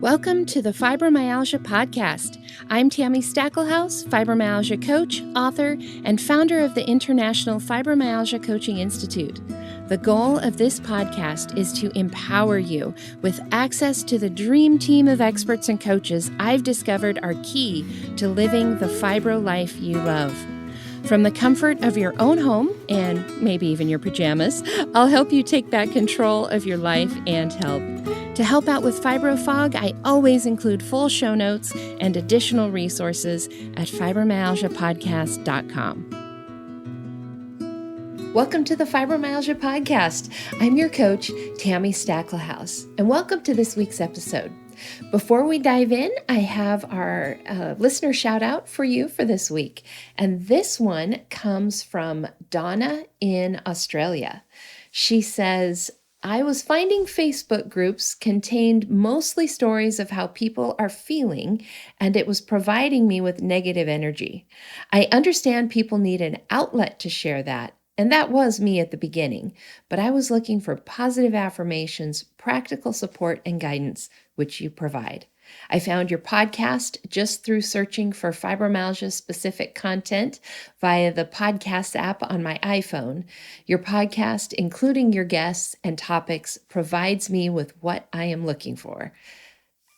Welcome to the Fibromyalgia Podcast. I'm Tami, fibromyalgia coach, author, and founder of the International Fibromyalgia Coaching Institute. The goal of this podcast is to empower you with access to the dream team of experts and coaches I've discovered are key to living the fibro life you love. From the comfort of your own home, and maybe even your pajamas, I'll help you take back control of your life and health. To help out with Fibro Fog, I always include full show notes and additional resources at fibromyalgiapodcast.com. Welcome to the Fibromyalgia Podcast. I'm your coach, Tami, and welcome to this week's episode. Before we dive in, I have our listener shout out for you for this week. And this one comes from Donna in Australia. She says, I was finding Facebook groups contained mostly stories of how people are feeling, and it was providing me with negative energy. I understand people need an outlet to share that, and that was me at the beginning, but I was looking for positive affirmations, practical support, and guidance, which you provide. I found your podcast just through searching for fibromyalgia-specific content via the podcast app on my iPhone. Your podcast, including your guests and topics, provides me with what I am looking for.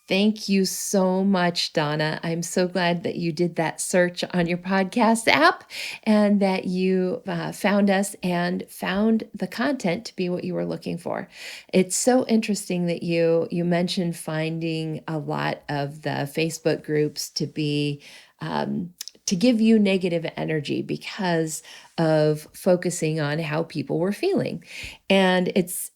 Thank you so much, Donna. I'm so glad that you did that search on your podcast app and that you found us and found the content to be what you were looking for. It's so interesting that you mentioned finding a lot of the Facebook groups to be to give you negative energy because of focusing on how people were feeling. And it's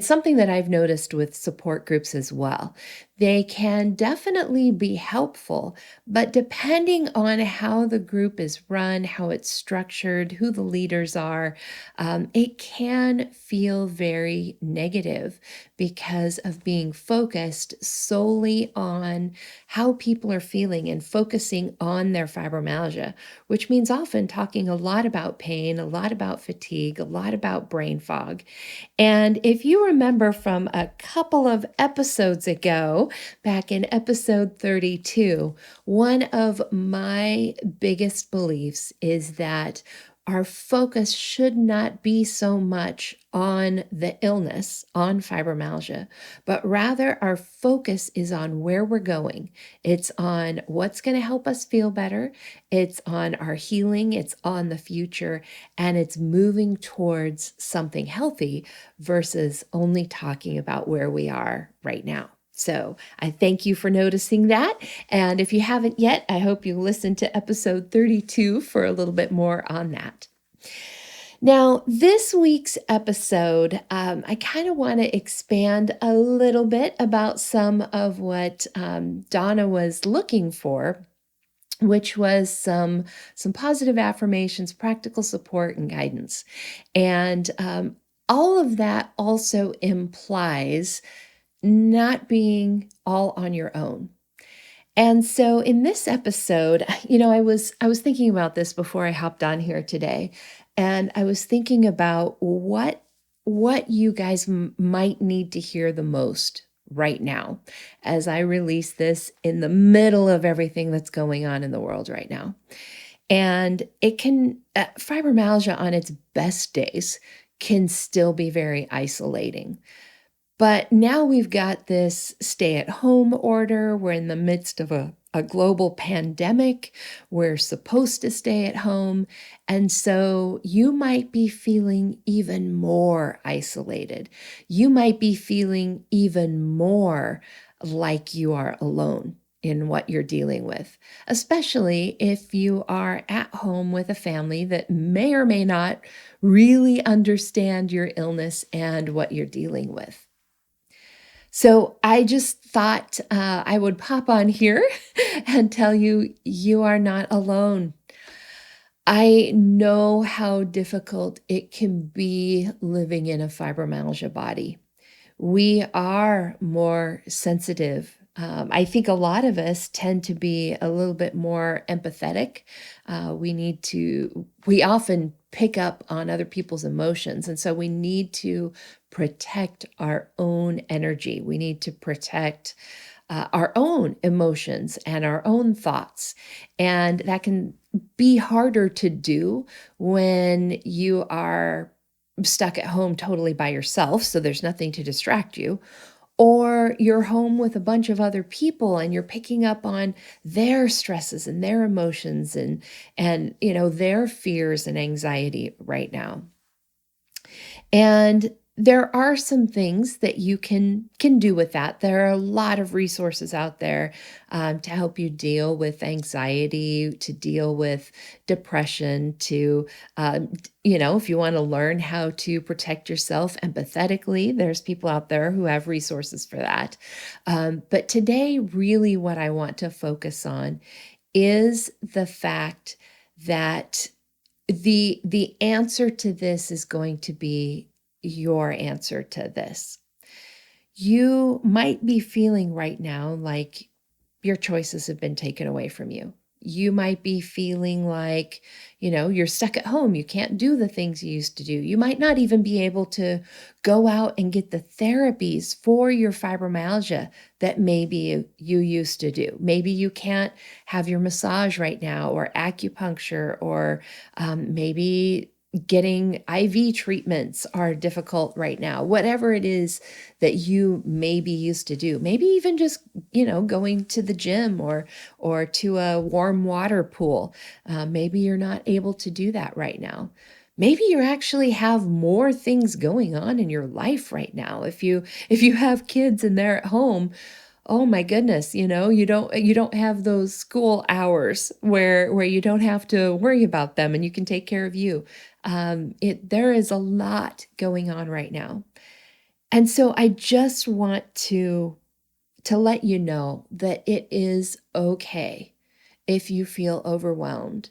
something that I've noticed with support groups as well. They can definitely be helpful, but depending on how the group is run, how it's structured, who the leaders are, it can feel very negative because of being focused solely on how people are feeling and focusing on their fibromyalgia, which means often talking a lot about pain, a lot about fatigue, a lot about brain fog. And if you remember from a couple of episodes ago, back in episode 32, one of my biggest beliefs is that our focus should not be so much on the illness, on fibromyalgia, but rather our focus is on where we're going. It's on what's going to help us feel better. It's on our healing. It's on the future. And it's moving towards something healthy versus only talking about where we are right now. So I thank you for noticing that. And if you haven't yet, I hope you listen to episode 32 for a little bit more on that. Now, this week's episode, I kind of want to expand a little bit about some of what Donna was looking for, which was some positive affirmations, practical support, and guidance. And all of that also implies not being all on your own. And so in this episode, I was thinking about this before I hopped on here today, and I was thinking about what you guys might need to hear the most right now as I release this in the middle of everything that's going on in the world right now. And it can, fibromyalgia on its best days can still be very isolating. But now we've got this stay-at-home order. We're in the midst of a global pandemic. We're supposed to stay at home. And so you might be feeling even more isolated. You might be feeling even more like you are alone in what you're dealing with, especially if you are at home with a family that may or may not really understand your illness and what you're dealing with. So I just thought I would pop on here and tell you, you are not alone. I know how difficult it can be living in a fibromyalgia body. We are more sensitive. I think a lot of us tend to be a little bit more empathetic. We often pick up on other people's emotions. And so we need to protect our own energy. We need to protect our own emotions and our own thoughts. And that can be harder to do when you are stuck at home totally by yourself, so there's nothing to distract you, or you're home with a bunch of other people and you're picking up on their stresses and their emotions and their fears and anxiety right now. And there are some things that you can do with that. There are a lot of resources out there to help you deal with anxiety, to deal with depression, to if you want to learn how to protect yourself empathetically, there's people out there who have resources for that. But today, really, what I want to focus on is the fact that the answer to this is going to be your answer to this. You might be feeling right now like your choices have been taken away from you. You might be feeling like, you're stuck at home. You can't do the things you used to do. You might not even be able to go out and get the therapies for your fibromyalgia that maybe you used to do. Maybe you can't have your massage right now, or acupuncture, or maybe getting IV treatments are difficult right now. Whatever it is that you maybe used to do, maybe even just, going to the gym or to a warm water pool. Maybe you're not able to do that right now. Maybe you actually have more things going on in your life right now. If you have kids and they're at home, oh my goodness, you don't have those school hours where you don't have to worry about them and you can take care of you. There is a lot going on right now. And so I just want to let you know that it is okay if you feel overwhelmed.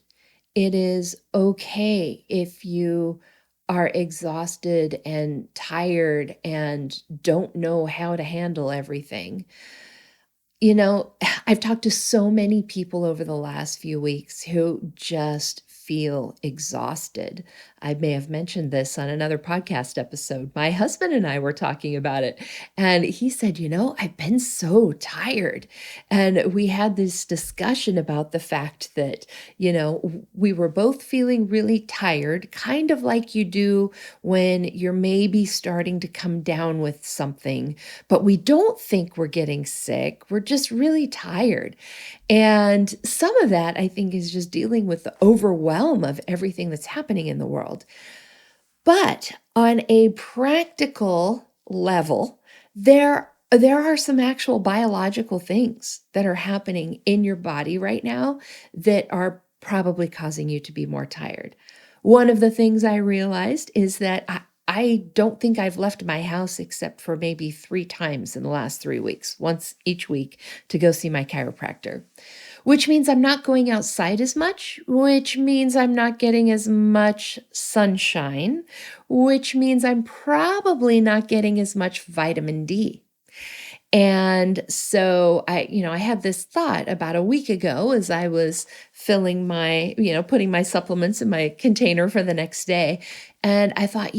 It is okay if you are exhausted and tired and don't know how to handle everything. I've talked to so many people over the last few weeks who just feel exhausted. I may have mentioned this on another podcast episode. My husband and I were talking about it, and he said, I've been so tired. And we had this discussion about the fact that, we were both feeling really tired, kind of like you do when you're maybe starting to come down with something, but we don't think we're getting sick. We're just really tired. And some of that, I think, is just dealing with the overwhelm of everything that's happening in the world. But on a practical level, there are some actual biological things that are happening in your body right now that are probably causing you to be more tired. One of the things I realized is that I don't think I've left my house except for maybe 3 times in the last 3 weeks, once each week, to go see my chiropractor, which means I'm not going outside as much, which means I'm not getting as much sunshine, which means I'm probably not getting as much vitamin D. And so I had this thought about a week ago as I was filling my, putting my supplements in my container for the next day. And I thought,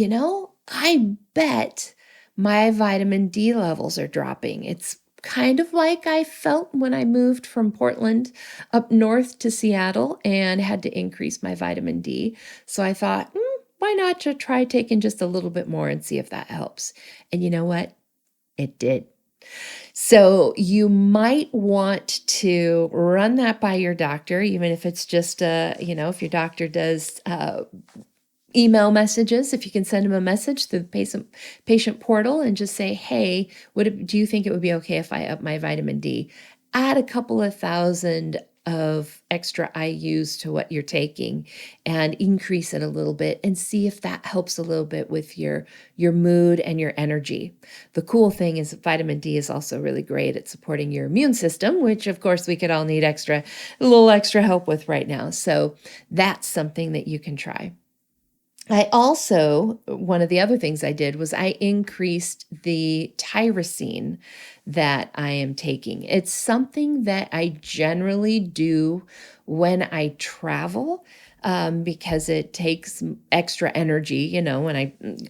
I bet my vitamin D levels are dropping. It's kind of like I felt when I moved from Portland up north to Seattle and had to increase my vitamin D. So I thought, why not to try taking just a little bit more and see if that helps? And you know what? It did. So you might want to run that by your doctor, even if it's just if your doctor does email messages, if you can send them a message through the patient portal and just say, hey, do you think it would be okay if I up my vitamin D? Add a couple of thousand of extra IUs to what you're taking and increase it a little bit and see if that helps a little bit with your mood and your energy. The cool thing is vitamin D is also really great at supporting your immune system, which of course we could all need a little extra help with right now. So that's something that you can try. One of the other things I did was I increased the tyrosine that I am taking. It's something that I generally do when I travel. because it takes extra energy. When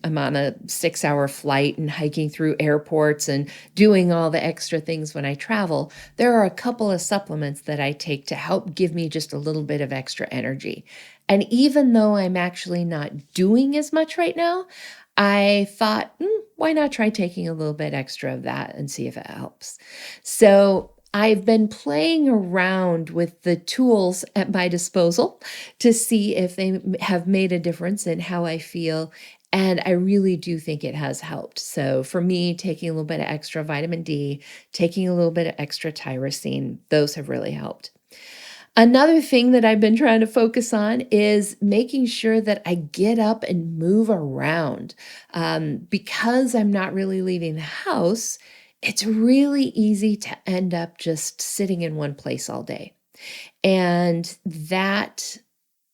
I'm on a 6-hour flight and hiking through airports and doing all the extra things when I travel, there are a couple of supplements that I take to help give me just a little bit of extra energy. And even though I'm actually not doing as much right now, I thought, why not try taking a little bit extra of that and see if it helps? So I've been playing around with the tools at my disposal to see if they have made a difference in how I feel. And I really do think it has helped. So for me, taking a little bit of extra vitamin D, taking a little bit of extra tyrosine, those have really helped. Another thing that I've been trying to focus on is making sure that I get up and move around. Because I'm not really leaving the house, it's really easy to end up just sitting in one place all day. And that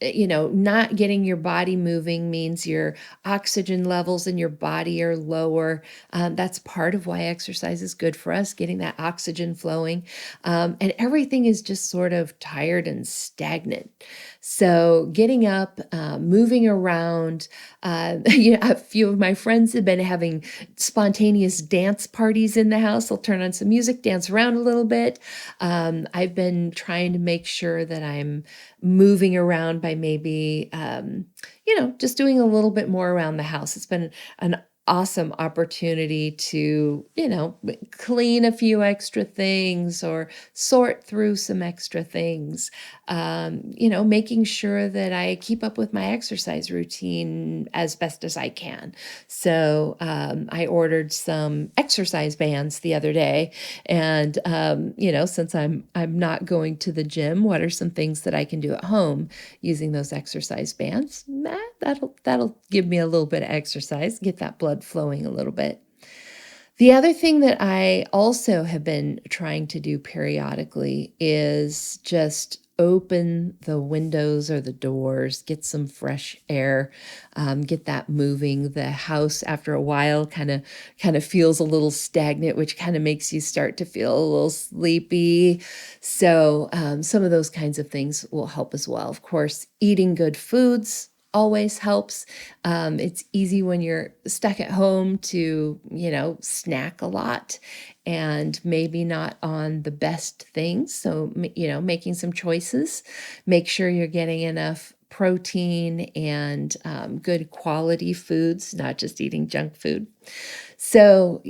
not getting your body moving means your oxygen levels in your body are lower. That's part of why exercise is good for us, getting that oxygen flowing. And everything is just sort of tired and stagnant. So getting up, moving around, a few of my friends have been having spontaneous dance parties in the house. They'll turn on some music, dance around a little bit. I've been trying to make sure that I'm moving around by maybe, just doing a little bit more around the house. It's been an awesome opportunity to, clean a few extra things or sort through some extra things. Making sure that I keep up with my exercise routine as best as I can. So I ordered some exercise bands the other day, and since I'm not going to the gym, what are some things that I can do at home using those exercise bands? That'll give me a little bit of exercise, get that blood flowing a little bit. The other thing that I also have been trying to do periodically is just open the windows or the doors, get some fresh air, get that moving. The house after a while kind of feels a little stagnant, which kind of makes you start to feel a little sleepy. So some of those kinds of things will help as well. Of course, eating good foods always helps. It's easy when you're stuck at home to, snack a lot and maybe not on the best things. So, making some choices, make sure you're getting enough protein and good quality foods, not just eating junk food. So,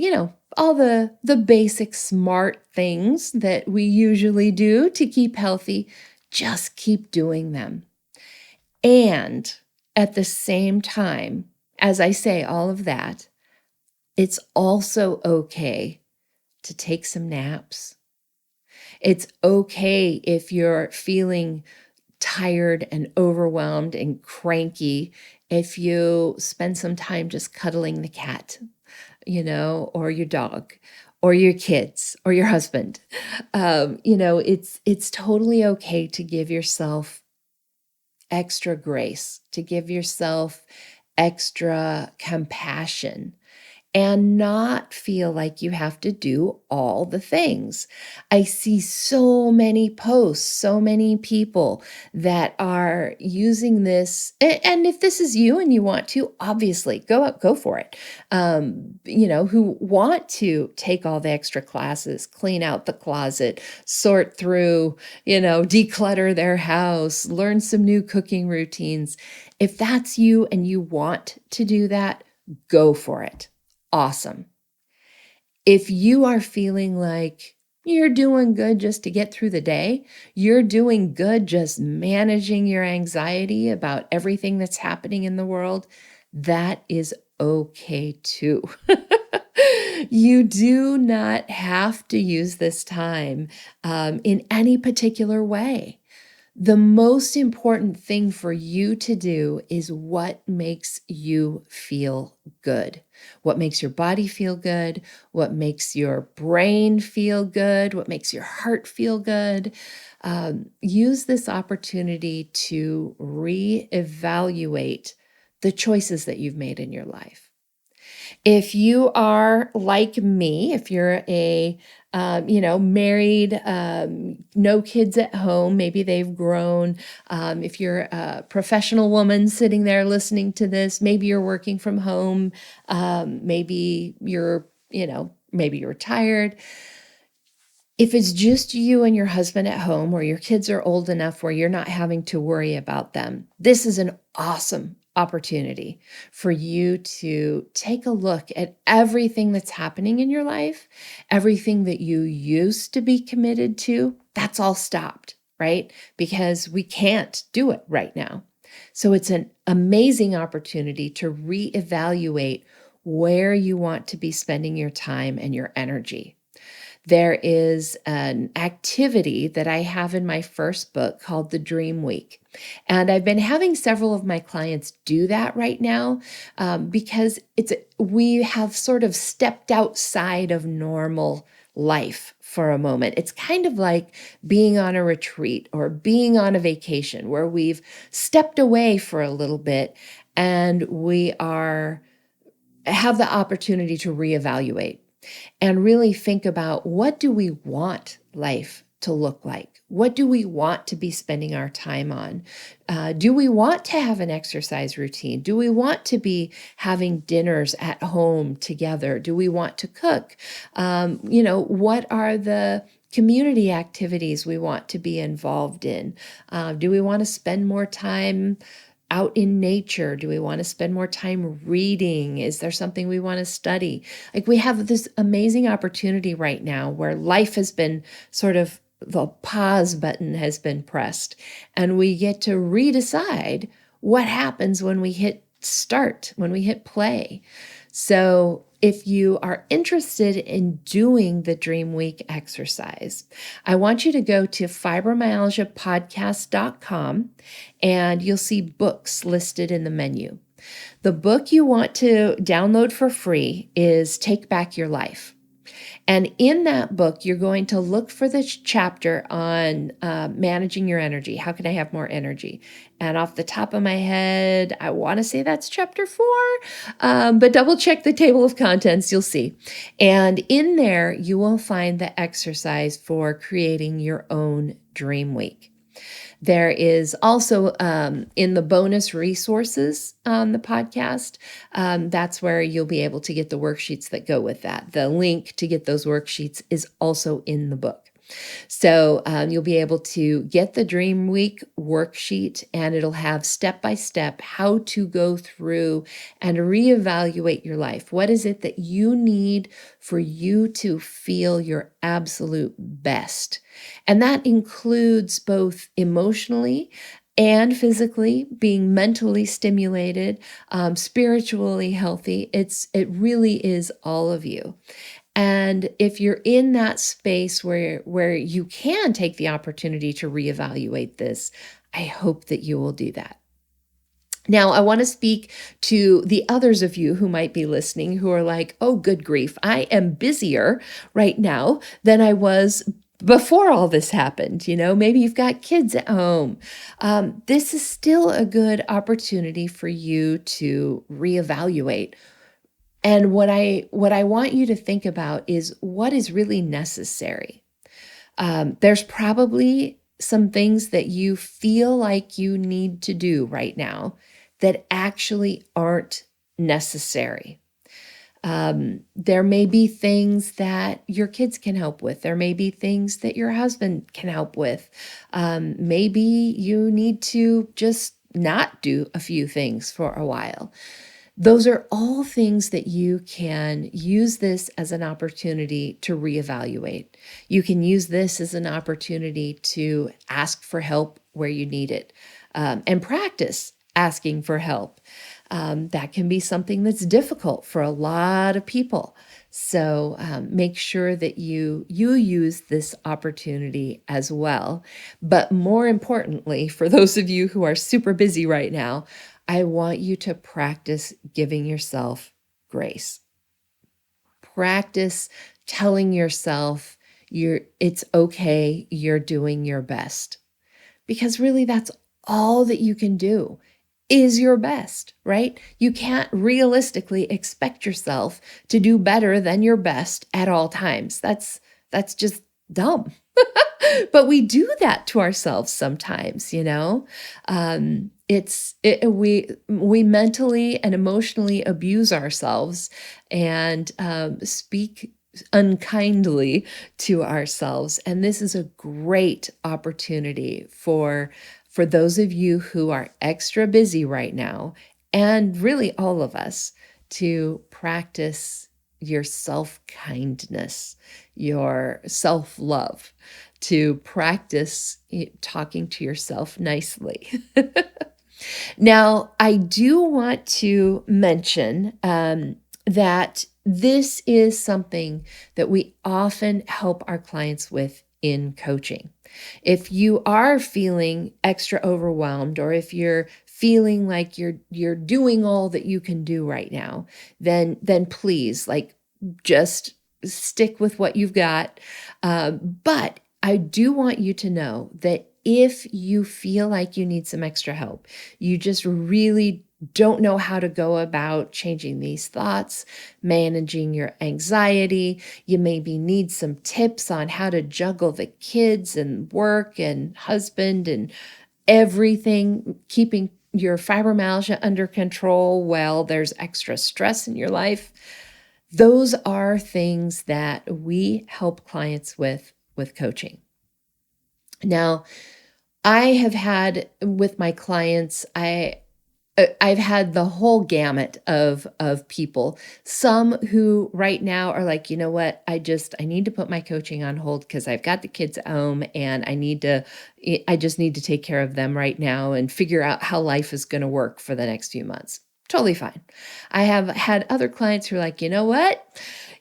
all the basic smart things that we usually do to keep healthy, just keep doing them. And at the same time, as I say all of that, it's also okay to take some naps. It's okay if you're feeling tired and overwhelmed and cranky if you spend some time just cuddling the cat, or your dog, or your kids, or your husband. It's totally okay to give yourself extra grace, to give yourself extra compassion and not feel like you have to do all the things. I see so many posts, so many people that are using this. And if this is you and you want to, obviously go for it. Who want to take all the extra classes, clean out the closet, sort through, declutter their house, learn some new cooking routines. If that's you and you want to do that, go for it. Awesome. If you are feeling like you're doing good just to get through the day, you're doing good just managing your anxiety about everything that's happening in the world, that is okay too. You do not have to use this time in any particular way. The most important thing for you to do is what makes you feel good, what makes your body feel good, what makes your brain feel good, what makes your heart feel good. Use this opportunity to reevaluate the choices that you've made in your life. If you are like me, if you're a married, no kids at home, maybe they've grown. If you're a professional woman sitting there listening to this, maybe you're working from home. Maybe maybe you're tired. If it's just you and your husband at home, or your kids are old enough where you're not having to worry about them, this is an awesome opportunity for you to take a look at everything that's happening in your life, everything that you used to be committed to. That's all stopped, right? Because we can't do it right now. So it's an amazing opportunity to reevaluate where you want to be spending your time and your energy. There is an activity that I have in my first book called the Dream Week. And I've been having several of my clients do that right now because we have sort of stepped outside of normal life for a moment. It's kind of like being on a retreat or being on a vacation where we've stepped away for a little bit and we have the opportunity to reevaluate and really think about, what do we want life to look like? What do we want to be spending our time on? Do we want to have an exercise routine? Do we want to be having dinners at home together? Do we want to cook? What are the community activities we want to be involved in? Do we want to spend more time out in nature? Do we want to spend more time reading? Is there something we want to study? Like, we have this amazing opportunity right now where life has been sort of, the pause button has been pressed, and we get to redecide what happens when we hit start, when we hit play. So if you are interested in doing the Dream Week exercise, I want you to go to fibromyalgiapodcast.com and you'll see books listed in the menu. The book you want to download for free is Take Back Your Life. And in that book, you're going to look for the chapter on managing your energy. How can I have more energy? And off the top of my head, I want to say that's chapter 4, but double check the table of contents, you'll see. And in there, you will find the exercise for creating your own dream week. There is also in the bonus resources on the podcast, that's where you'll be able to get the worksheets that go with that. The link to get those worksheets is also in the book. So you'll be able to get the Dream Week worksheet, and it'll have step-by-step how to go through and reevaluate your life. What is it that you need for you to feel your absolute best? And that includes both emotionally and physically, being mentally stimulated, spiritually healthy. It really is all of you. And if you're in that space where you can take the opportunity to reevaluate this, I hope that you will do that. Now, I want to speak to the others of you who might be listening who are like, oh, good grief, I am busier right now than I was before all this happened. Maybe you've got kids at home. This is still a good opportunity for you to reevaluate. And what I want you to think about is what is really necessary. There's probably some things that you feel like you need to do right now that actually aren't necessary. There may be things that your kids can help with. There may be things that your husband can help with. Maybe you need to just not do a few things for a while. Those are all things that you can use this as an opportunity to reevaluate. You can use this as an opportunity to ask for help where you need it, and practice asking for help. That can be something that's difficult for a lot of people. So make sure that you use this opportunity as well. But more importantly, for those of you who are super busy right now, I want you to practice giving yourself grace. Practice telling yourself it's okay, you're doing your best. Because really, that's all that you can do is your best, right? You can't realistically expect yourself to do better than your best at all times. That's just dumb. But we do that to ourselves sometimes, you know. We mentally and emotionally abuse ourselves and speak unkindly to ourselves. And this is a great opportunity for those of you who are extra busy right now, and really all of us, to practice your self-kindness, your self-love, to practice talking to yourself nicely. Now, I do want to mention that this is something that we often help our clients with in coaching. If you are feeling extra overwhelmed, or if you're feeling like you're doing all that you can do right now, then please, like, just stick with what you've got. But I do want you to know that if you feel like you need some extra help, you just really don't know how to go about changing these thoughts, managing your anxiety, you maybe need some tips on how to juggle the kids and work and husband and everything, keeping your fibromyalgia under control while there's extra stress in your life. Those are things that we help clients with coaching. Now, I have had with my clients, I've had the whole gamut of people. Some who right now are like, you know what, I need to put my coaching on hold because I've got the kids at home and I just need to take care of them right now and figure out how life is going to work for the next few months. Totally fine. I have had other clients who are like, you know what?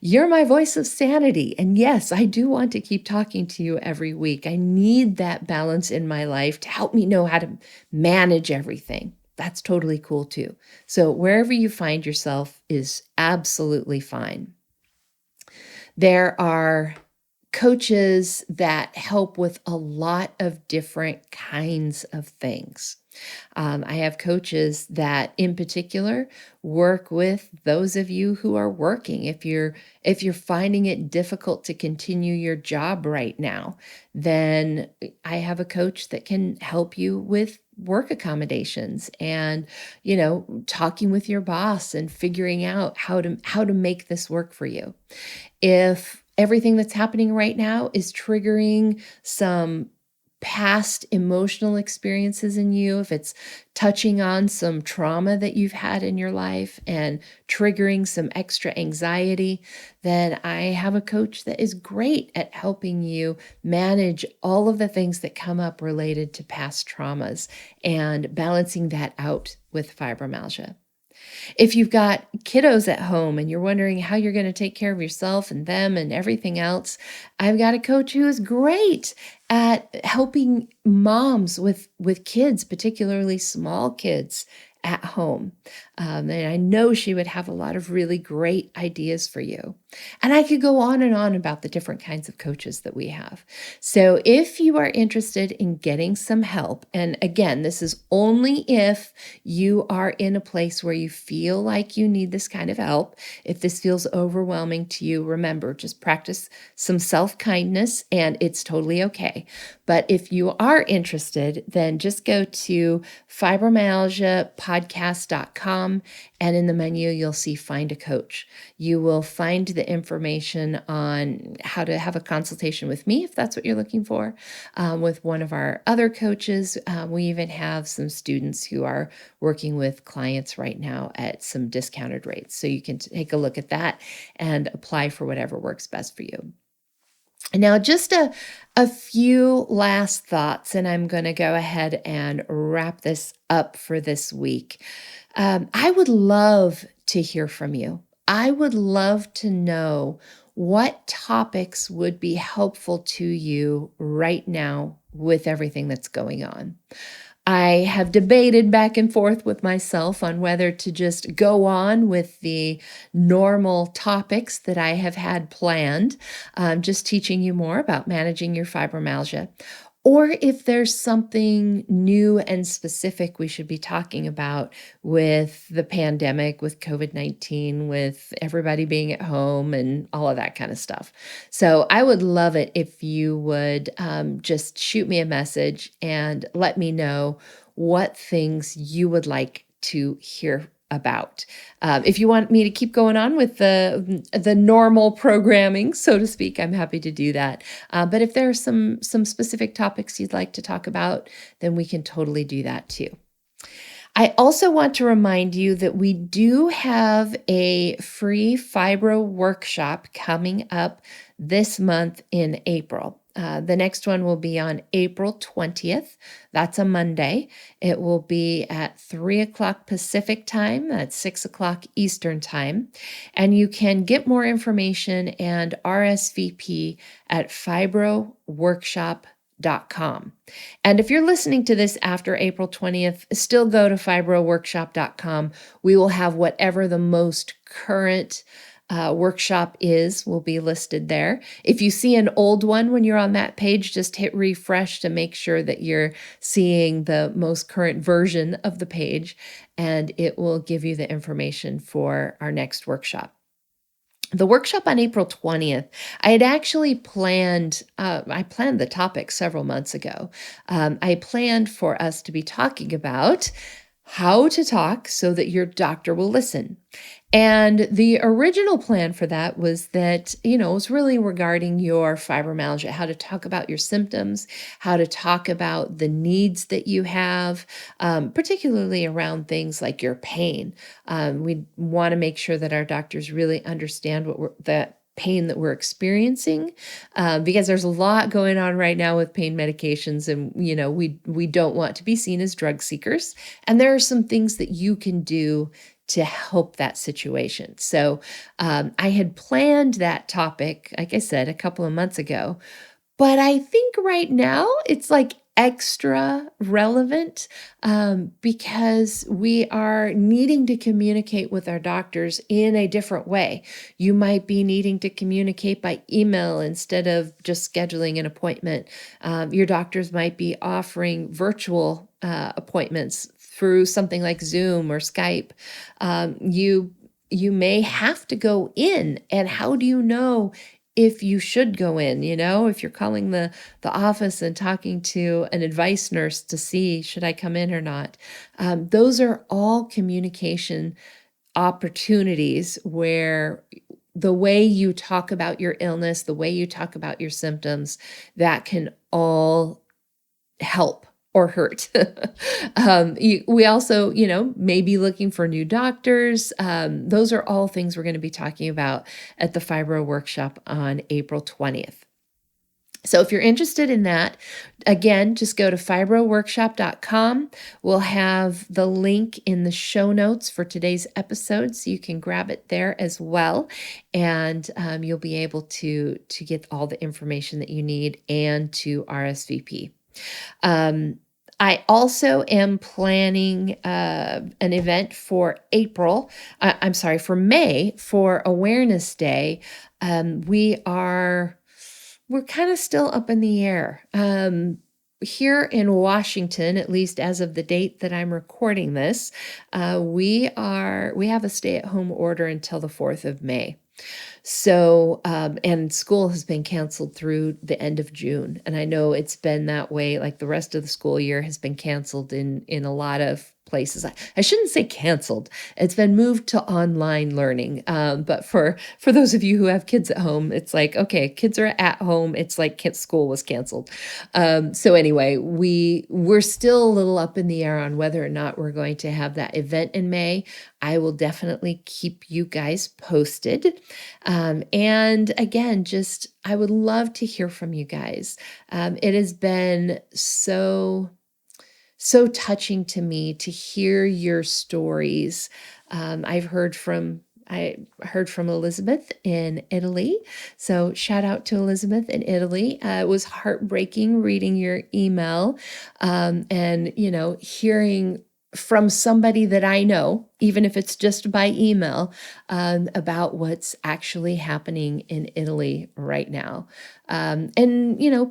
You're my voice of sanity. And yes, I do want to keep talking to you every week. I need that balance in my life to help me know how to manage everything. That's totally cool too. So wherever you find yourself is absolutely fine. There are coaches that help with a lot of different kinds of things. I have coaches that in particular work with those of you who are working. If you're finding it difficult to continue your job right now, then I have a coach that can help you with work accommodations and, talking with your boss and figuring out how to make this work for you. If everything that's happening right now is triggering some past emotional experiences in you, if it's touching on some trauma that you've had in your life and triggering some extra anxiety, then I have a coach that is great at helping you manage all of the things that come up related to past traumas and balancing that out with fibromyalgia. If you've got kiddos at home and you're wondering how you're going to take care of yourself and them and everything else, I've got a coach who is great at helping moms with kids, particularly small kids at home. And I know she would have a lot of really great ideas for you. And I could go on and on about the different kinds of coaches that we have. So if you are interested in getting some help, and again, this is only if you are in a place where you feel like you need this kind of help. If this feels overwhelming to you, remember, just practice some self-kindness and it's totally okay. But if you are interested, then just go to fibromyalgiapodcast.com, and in the menu, you'll see Find a Coach. You will find the information on how to have a consultation with me, if that's what you're looking for, with one of our other coaches. We even have some students who are working with clients right now at some discounted rates. So you can take a look at that and apply for whatever works best for you. Now, just a few last thoughts, and I'm going to go ahead and wrap this up for this week. I would love to hear from you. I would love to know what topics would be helpful to you right now with everything that's going on. I have debated back and forth with myself on whether to just go on with the normal topics that I have had planned, just teaching you more about managing your fibromyalgia, or if there's something new and specific we should be talking about with the pandemic, with COVID-19, with everybody being at home and all of that kind of stuff. So I would love it if you would just shoot me a message and let me know what things you would like to hear about. If you want me to keep going on with the normal programming, so to speak, I'm happy to do that. But if there are some specific topics you'd like to talk about, then we can totally do that too. I also want to remind you that we do have a free fibro workshop coming up this month in April. The next one will be on April 20th. That's a Monday. It will be at 3 o'clock Pacific time. That's 6 o'clock Eastern time. And you can get more information and RSVP at fibroworkshop.com. And if you're listening to this after April 20th, still go to fibroworkshop.com. We will have whatever the most current workshop will be listed there. If you see an old one when you're on that page, just hit refresh to make sure that you're seeing the most current version of the page, and it will give you the information for our next workshop. The workshop on April 20th, I had actually planned, I planned the topic several months ago. I planned for us to be talking about how to talk so that your doctor will listen. And the original plan for that was that, it was really regarding your fibromyalgia, how to talk about your symptoms, how to talk about the needs that you have, particularly around things like your pain. We want to make sure that our doctors really understand the pain that we're experiencing, because there's a lot going on right now with pain medications, and we don't want to be seen as drug seekers. And there are some things that you can do to help that situation. So I had planned that topic, like I said, a couple of months ago, but I think right now it's like extra relevant because we are needing to communicate with our doctors in a different way. You might be needing to communicate by email instead of just scheduling an appointment. Your doctors might be offering virtual appointments through something like Zoom or Skype. You may have to go in, and how do you know if you should go in? If you're calling the office and talking to an advice nurse to see, should I come in or not? Those are all communication opportunities where the way you talk about your illness, the way you talk about your symptoms, that can all help or hurt. We also, may be looking for new doctors. Those are all things we're going to be talking about at the Fibro Workshop on April 20th. So if you're interested in that, again, just go to fibroworkshop.com. We'll have the link in the show notes for today's episode, so you can grab it there as well. And you'll be able to get all the information that you need and to RSVP. I also am planning an event for for May, for Awareness Day. We're kind of still up in the air. Here in Washington, at least as of the date that I'm recording this, we have a stay-at-home order until the 4th of May. So, and school has been canceled through the end of June. And I know it's been that way, like the rest of the school year has been canceled in a lot of places. I shouldn't say canceled. It's been moved to online learning. But for those of you who have kids at home, it's like, okay, kids are at home. It's like school was canceled. So anyway, we're still a little up in the air on whether or not we're going to have that event in May. I will definitely keep you guys posted. And again, I would love to hear from you guys. It has been so touching to me to hear your stories. I heard from Elizabeth in Italy. So shout out to Elizabeth in Italy. It was heartbreaking reading your email, and hearing from somebody that I know, even if it's just by email, about what's actually happening in Italy right now. And,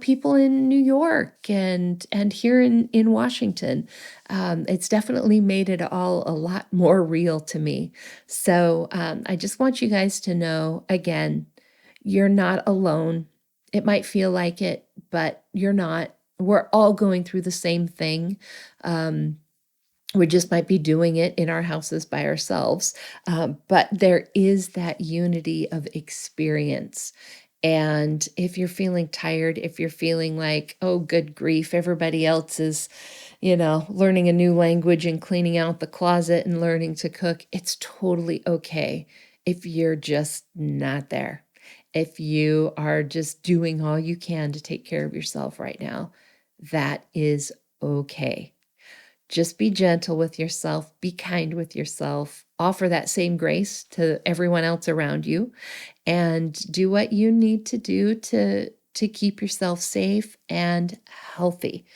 people in New York and here in Washington. It's definitely made it all a lot more real to me. So I just want you guys to know, again, you're not alone. It might feel like it, but you're not. We're all going through the same thing. We just might be doing it in our houses by ourselves. But there is that unity of experience. And if you're feeling tired, if you're feeling like, oh, good grief, everybody else is, learning a new language and cleaning out the closet and learning to cook, it's totally okay if you're just not there. If you are just doing all you can to take care of yourself right now, that is okay. Just be gentle with yourself, be kind with yourself, offer that same grace to everyone else around you, and do what you need to do to keep yourself safe and healthy,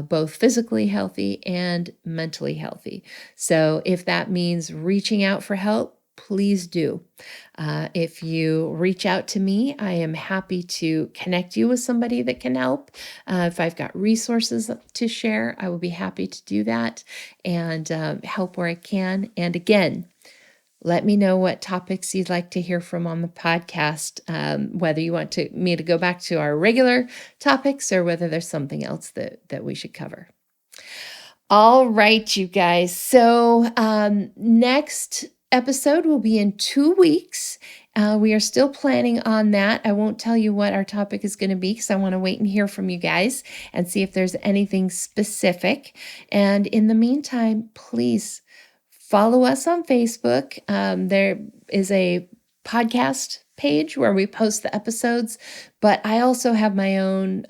both physically healthy and mentally healthy. So if that means reaching out for help, please do. If you reach out to me, I am happy to connect you with somebody that can help. If I've got resources to share, I will be happy to do that and help where I can. And again, let me know what topics you'd like to hear from on the podcast, whether you want me to go back to our regular topics or whether there's something else that we should cover. All right, you guys. So next episode will be in 2 weeks. We are still planning on that. I won't tell you what our topic is going to be because I want to wait and hear from you guys and see if there's anything specific. And in the meantime, please follow us on Facebook. There is a podcast page where we post the episodes, but I also have my own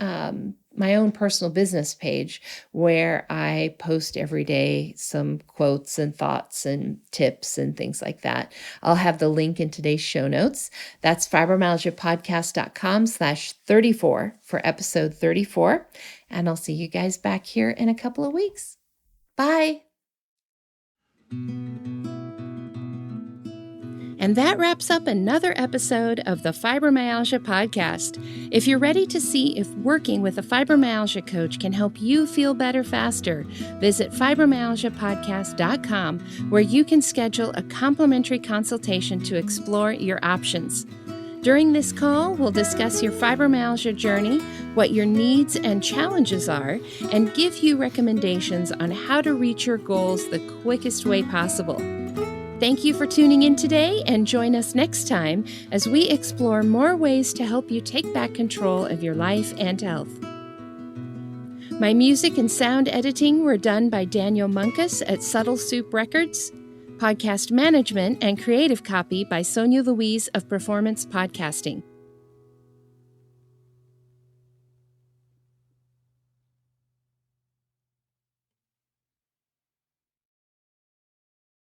personal business page where I post every day some quotes and thoughts and tips and things like that. I'll have the link in today's show notes. That's fibromyalgiapodcast.com/34 for episode 34. And I'll see you guys back here in a couple of weeks. Bye. And that wraps up another episode of the Fibromyalgia Podcast. If you're ready to see if working with a fibromyalgia coach can help you feel better faster, visit fibromyalgiapodcast.com, where you can schedule a complimentary consultation to explore your options. During this call, we'll discuss your fibromyalgia journey, what your needs and challenges are, and give you recommendations on how to reach your goals the quickest way possible. Thank you for tuning in today, and join us next time as we explore more ways to help you take back control of your life and health. My music and sound editing were done by Daniel Munkus at Subtle Soup Records. Podcast management and creative copy by Sonia Louise of Performance Podcasting.